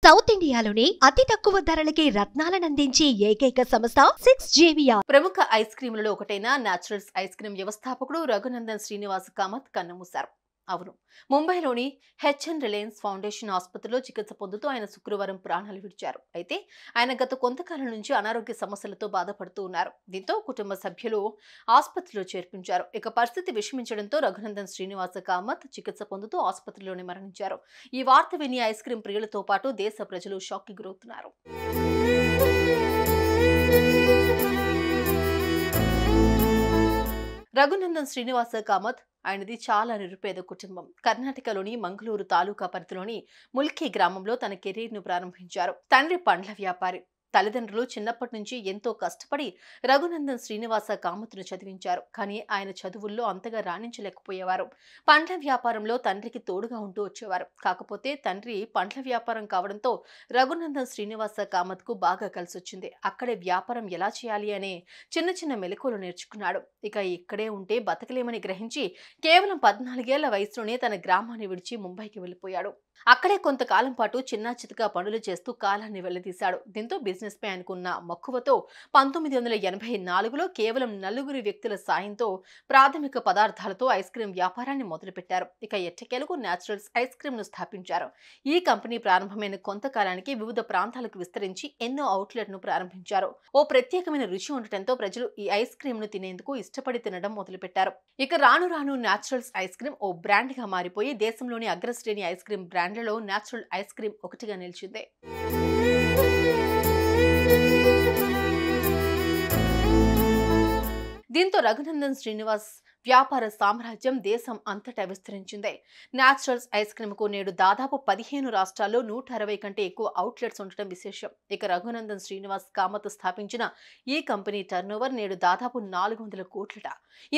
South ఇండియాలోనే అతి తక్కువ ధరలకి రత్నాలనందించే ఏకైక సంస్థ 6JVR. ప్రముఖ ఐస్ క్రీములలో ఒకటైన న్యాచురల్స్ ఐస్ క్రీమ్ వ్యవస్థాపకుడు రఘునందన్ శ్రీనివాస్ కామత్ కన్నుమూశారు. అవును, ముంబైలోని హెచ్ఎన్ రిలయన్స్ ఫౌండేషన్ ఆసుపత్రిలో చికిత్స పొందుతూ ఆయన శుక్రవారం ప్రాణాలు విడిచారు. అయితే ఆయన గత కొంతకాలం నుంచి అనారోగ్య సమస్యలతో బాధపడుతూ ఉన్నారు. దీంతో కుటుంబ సభ్యులు ఆసుపత్రిలో చేర్పించారు. ఇక పరిస్థితి విషమించడంతో రఘునందన్ శ్రీనివాస్ కామత్ చికిత్స పొందుతూ ఆసుపత్రిలోనే మరణించారు. ఈ వార్త విని ఐస్ క్రీం ప్రియులతో పాటు దేశ ప్రజలు షాక్ కి గురవుతున్నారు. రఘునందన్ శ్రీనివాస కామత్ ఆయనది చాలా నిరుపేద కుటుంబం. కర్ణాటకలోని మంగళూరు తాలూకా పరిధిలోని ముల్కీ గ్రామంలో తన కెరీర్ ను ప్రారంభించారు. తండ్రి పండ్ల వ్యాపారి. తల్లిదండ్రులు చిన్నప్పటి నుంచి ఎంతో కష్టపడి రఘునందన్ శ్రీనివాస కామత్ను చదివించారు. కానీ ఆయన చదువుల్లో అంతగా రాణించలేకపోయేవారు. పండ్ల వ్యాపారంలో తండ్రికి తోడుగా ఉంటూ వచ్చేవారు. కాకపోతే తండ్రి పండ్ల వ్యాపారం కావడంతో రఘునందన్ శ్రీనివాస కామత్ కు బాగా కలిసొచ్చింది. అక్కడే వ్యాపారం ఎలా చేయాలి అనే చిన్న చిన్న మెలకువలు నేర్చుకున్నాడు. ఇక ఇక్కడే ఉంటే బతకలేమని గ్రహించి కేవలం 14 ఏళ్ల వయసులోనే తన గ్రామాన్ని విడిచి ముంబైకి వెళ్లిపోయాడు. అక్కడే కొంతకాలం పాటు చిన్నా చితకా పనులు చేస్తూ కాలాన్ని వెళ్లదీశాడు. దీంతో బిజినెస్ పై అనుకున్న మక్కువతో 1984లో కేవలం 4 వ్యక్తుల సాయంతో ప్రాథమిక పదార్థాలతో ఐస్ క్రీం వ్యాపారాన్ని మొదలుపెట్టారు. ఇక ఎట్టకేలకు న్యాచురల్స్ ఐస్ క్రీం ను స్థాపించారు. ఈ కంపెనీ ప్రారంభమైన కొంతకాలానికి వివిధ ప్రాంతాలకు విస్తరించి ఎన్నో అవుట్లెట్ ను ప్రారంభించారు. ఓ ప్రత్యేకమైన రుచి ఉండటంతో ప్రజలు ఈ ఐస్ క్రీం ను తినేందుకు ఇష్టపడి తినడం మొదలుపెట్టారు. ఇక రాను రాను న్యాచురల్స్ ఐస్ క్రీం ఓ బ్రాండ్ గా మారిపోయి దేశంలోని అగ్రశ్రేణి ఐస్ క్రీం బ్రాండ్లలో న్యాచురల్ ఐస్ క్రీం ఒకటిగా నిలిచింది. దీంతో రఘునందన్ శ్రీనివాస్ వ్యాపార సామ్రాజ్యం దేశం అంతటా విస్తరించింది. న్యాచురల్స్ ఐస్ క్రీమ్ కు నేడు దాదాపు 15 రాష్ట్రాల్లో 160 కంటే ఎక్కువ అవుట్లెట్స్ ఉండటం విశేషం. ఇక రఘునందన్ శ్రీనివాస్ కామత్ స్థాపించిన ఈ కంపెనీ టర్నోవర్ నేడు దాదాపు 400 కోట్లట.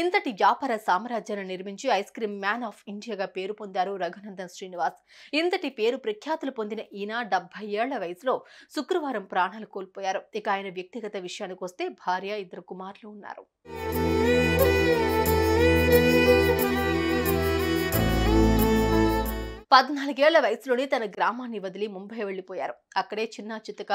ఇంతటి వ్యాపార సామ్రాజ్యాన్ని నిర్మించి ఐస్ క్రీమ్ మ్యాన్ ఆఫ్ ఇండియాగా పేరు పొందారు రఘునందన్ శ్రీనివాస్. ఇంతటి పేరు ప్రఖ్యాతులు పొందిన ఈయన 70 ఏళ్ల వయసులో శుక్రవారం ప్రాణాలు కోల్పోయారు. ఇక ఆయన వ్యక్తిగత విషయానికి వస్తే భార్య, 2 కుమారులు ఉన్నారు. 14 ఏళ్ల వయసులోనే తన గ్రామాన్ని వదిలి ముంబై వెళ్లిపోయారు. అక్కడే చిన్నా చితక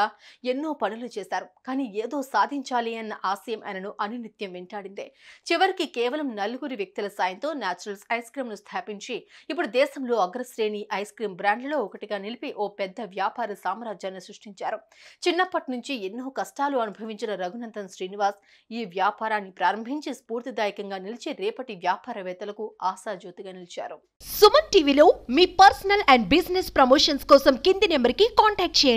ఎన్నో పనులు చేశారు. కానీ ఏదో సాధించాలి అన్న ఆశయం ఆయనను అనునిత్యం వెంటాడిందే. చివరికి కేవలం 4 వ్యక్తుల సాయంతో న్యాచురల్స్ ఐస్ క్రీం ను స్థాపించి ఇప్పుడు దేశంలో అగ్రశ్రేణి ఐస్ క్రీం బ్రాండ్లలో ఒకటిగా నిలిపి ఓ పెద్ద వ్యాపార సామ్రాజ్యాన్ని సృష్టించారు. చిన్నప్పటి నుంచి ఎన్నో కష్టాలు అనుభవించిన రఘునందన్ శ్రీనివాస్ ఈ వ్యాపారాన్ని ప్రారంభించి స్ఫూర్తిదాయకంగా నిలిచి రేపటి వ్యాపారవేత్తలకు ఆశాజ్యోతిగా నిలిచారు. సుమన్ టీవీలో మీ పర్సనల్ అండ్ బిజినెస్ ప్రమోషన్స్ కోసం కింది నెంబర్కి కాంటాక్ట్ చేయండి.